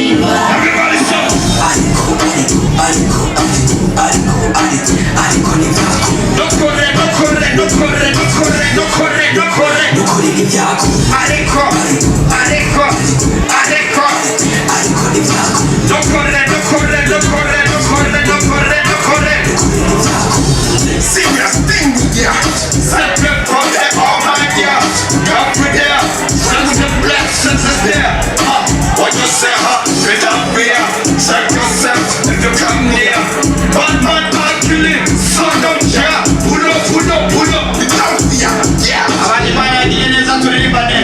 Everybody shout. No corre, no corre, no corre, no corre, no corre, no corre. Areco, areco, areco. No corre, no corre, no corre, no corre, no corre, no corre. Sing your thing, yeah. Set me from the oh my God. Up with there. Send the blessings is there. What you say, get up here. Check yourself if you come near. Bad man, killing. Son of Jah. Pull up, pull up, pull up. Yeah. Abadimana dieneza tulibane.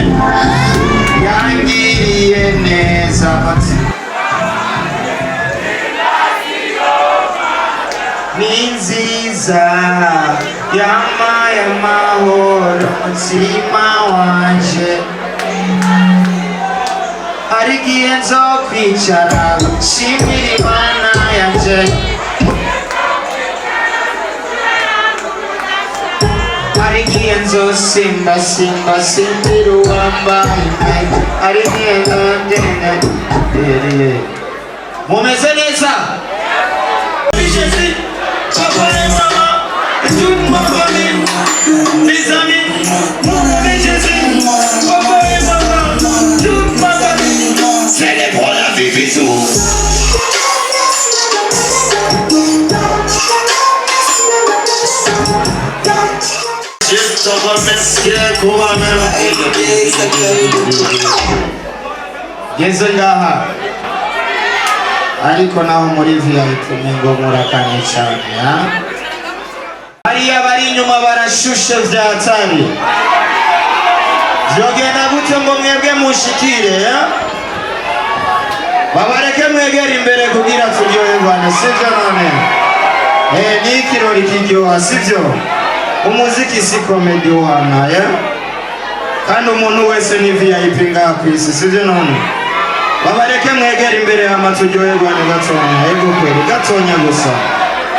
Yangiyeneza bati. Ninziza yama yamahoro mutima wanje. Harigiye nzokwicara shimira Imana yanje. Harigiye nzosimba simba simbira uwambaye. Harigiye nzogenda. Mumeze neza? Papa et maman, toute ma famille, mes amis, mon Jésus. Papa et maman, toute ma famille, célèbre la vie, bisous. Je te remercie pour ma mère. Yezengaha. Ariko naho muri VIP ngo murakanye cyane ha. Hariya bari inyuma barashushe vyatari. Vyogenda gute ngo mwebwe mushikire ha? Babareke mwegera imbere kugira turyoherwane sivyo none. Ni ikirori kiryoha sivyo? Umuziki si comedy wana ya. Kandi umuntu wese ni VIP ngaha kwisi sivyo none. Babareke mwegera imbere amatujyoherwane gatonya. Ego kweli gatonya gusa.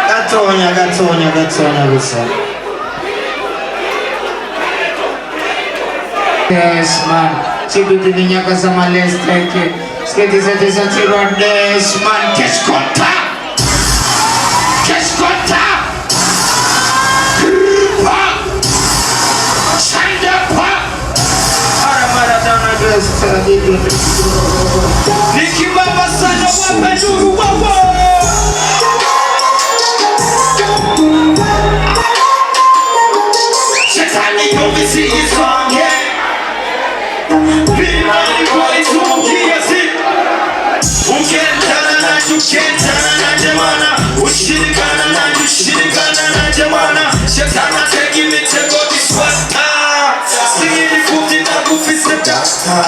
Gatonya gusa. Yes man. Chibiti ninyaka sama lesteke. Sketi zeti rodes man. Keskota. Kripa. Sandapa. Aramara dana dress. Niki baba sana wapenduru wawo. Shetani komisi isonge. Bima iko isungi yasi. Ukentana na jukentana na jamana. Ushirikana na jamana. Shetana tegi mitego diswasta. Singini futi na kufiseta.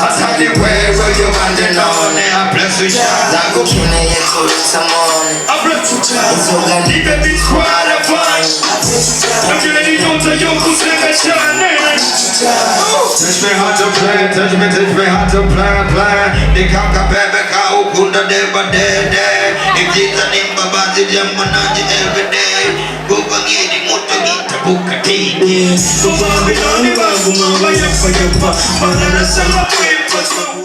Asali wewe yo mandenone. I bless you shada kukine yeto samone. I bless you shada. Nipe bitwala fine. Nakile ni yonza yonku seme shane. Teach me how to play. Teach me how to play. Nikaka bebe ka ukunda deba dede. Ikita nimba bazi jamanaji everyday. Bubangini muto gita bukatini. Bubangini babu mama yapa. Manana sama kwepa sabu.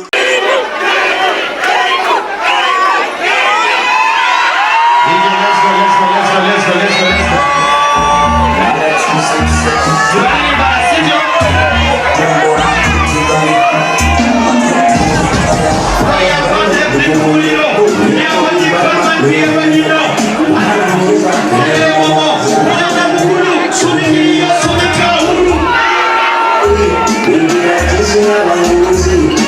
Let's go. Let's go.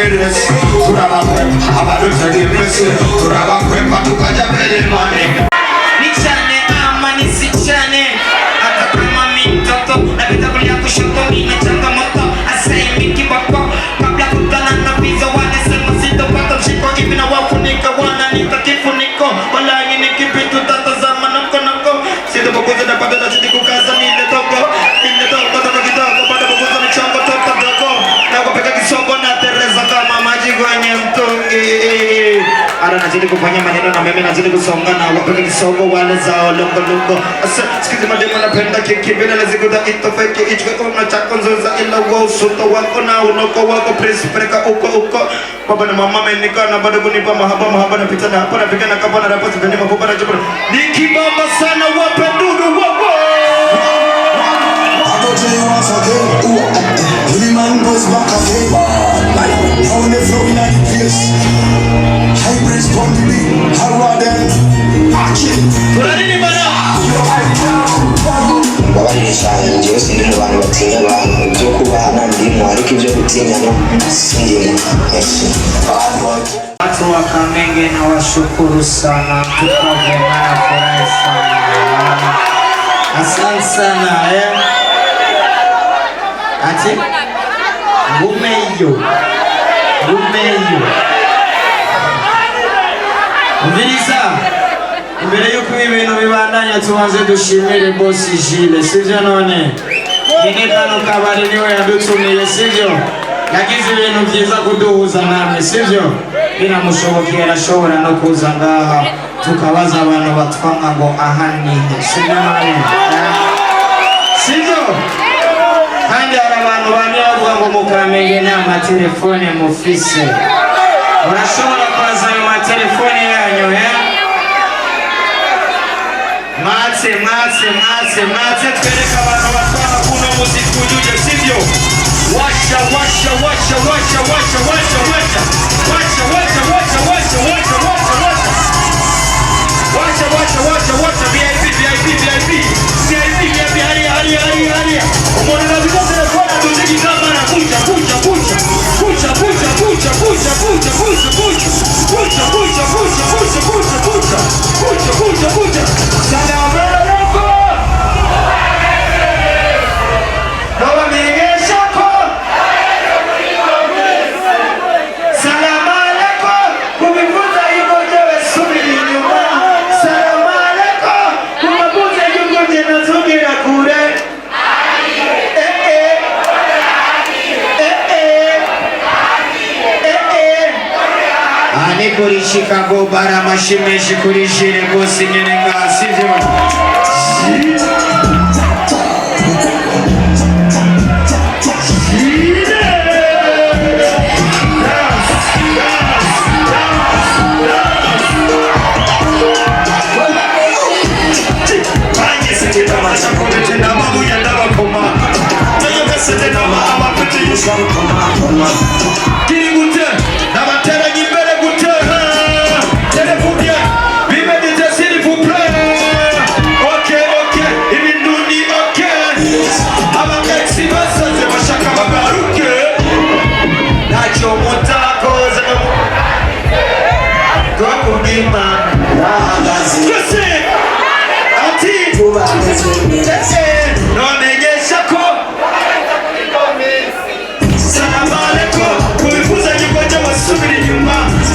beresi turabakwe abadutegeye mbese turabakwepa tukajya mbere mane nichane ama nisichane hata kama mitoto napita kulia kushoto nina changamoto asaimi kibako kabla kutana na pizza wanasema sitopata mshiko hivi na wafunika wana nitakifuniko wala ngini kipitu tatazama na mkonako sitopokuza napata na zidi kukaza nile toko toka kidogo bada pokuza michongo toka dogo na kupeka kisongo na tereza kama maji kwenye mtungi ara nazidi kufanya maneno na mimi nazidi kusonga na wapeka kisongo wale zao longo longo asa sikizi mademo napenda kikibina lazikuta itofeke ichwe kona chako nzoza ila usuto wako na unoko wako presi pereka uko baba na mama menika na bado kunipa mahaba na pita na hapa na pika na kapa na rapa sipendi mafupa na jibra nikibamba sana wapendudu wako Every man goes back again. How they flow in the place. Hybrids pumpy, how them action. Turani bana. Babanisha njyewe sindi abantu batinya abantu byo kubana ndimo ariko ibyo gutinya no sindi. Watu wa Kamenge na washukuru sana, tukavumana furahi sana. Asante sana ati ngumeyo Umviriza imbere yuko ibintu bibandanya tubanze dushimire boss Gilles sivyo none nyine kano kabari niwe yadutumiye sivyo yagize ibintu byiza kuduhuza namwe sivyo binamushobokera ashobora no kuza ngaha tukabaza abantu batwanga ngo ahani sivyo none sivyo kandi abantu bane bavuga ngo mukamenge na telefone mufise urashobora kwaza ayo telefone yanyu matse twereka abantu batwara kuno muziki ujuje sivyo washa VIP umuntu naziko telefone tuziki kama na kucha salamu alaykum nawa migesha ko salamu alaykum kubivuza yuko jewe subiri nyuma salamu alaykum kubivuza yuko jena zugira kure kuri Chicago bara mashimeshi kuri shire bosi nyenenga sivyo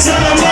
Salamu